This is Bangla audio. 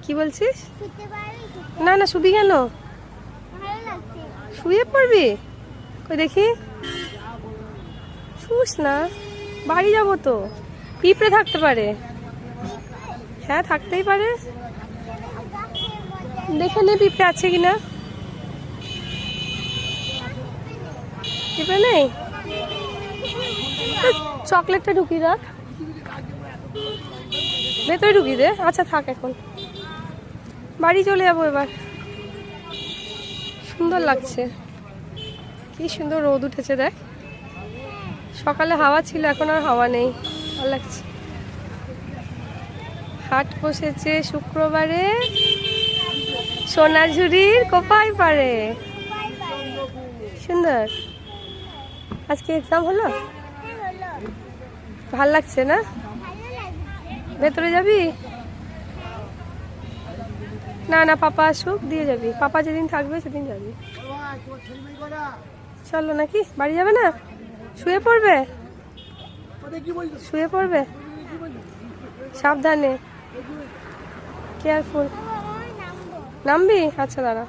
কি বলছিস? না না, শুবি কেন? শুয়ে পড়বি? কই দেখি, শুস না, বাড়ি যাবো তো। পিঁপড়ে থাকতে পারে। হ্যাঁ, থাকতেই পারে। দেখে নে পিঁপড়ে আছে কিনা। পিঁপড়ে নেই? চকলেটটা ঢুকিয়ে রাখ, ভেতরে ঢুকিয়ে দে। আচ্ছা থাক, এখন বাড়ি চলে যাবো এবার। সুন্দর লাগছে, কি সুন্দর রোদ উঠেছে দেখ। সকালে হাওয়া ছিল, এখন আর হাওয়া নেই, ভালো লাগছে। হাট বসেছে শুক্রবারে সোনাঝুরির কোপাই পারে। সুন্দর। আজকে এক্সাম হলো, ভাল লাগছে না? ভেতরে যাবি? না না, পাপা আসুক দিয়ে যাবি। পাপা যেদিন থাকবে সেদিন যাবি। চলো নাকি, বাড়ি যাবে না? শুয়ে পড়বে? শুয়ে পড়বে, সাবধানে, কেয়ারফুল। নামবি? আচ্ছা দাঁড়া।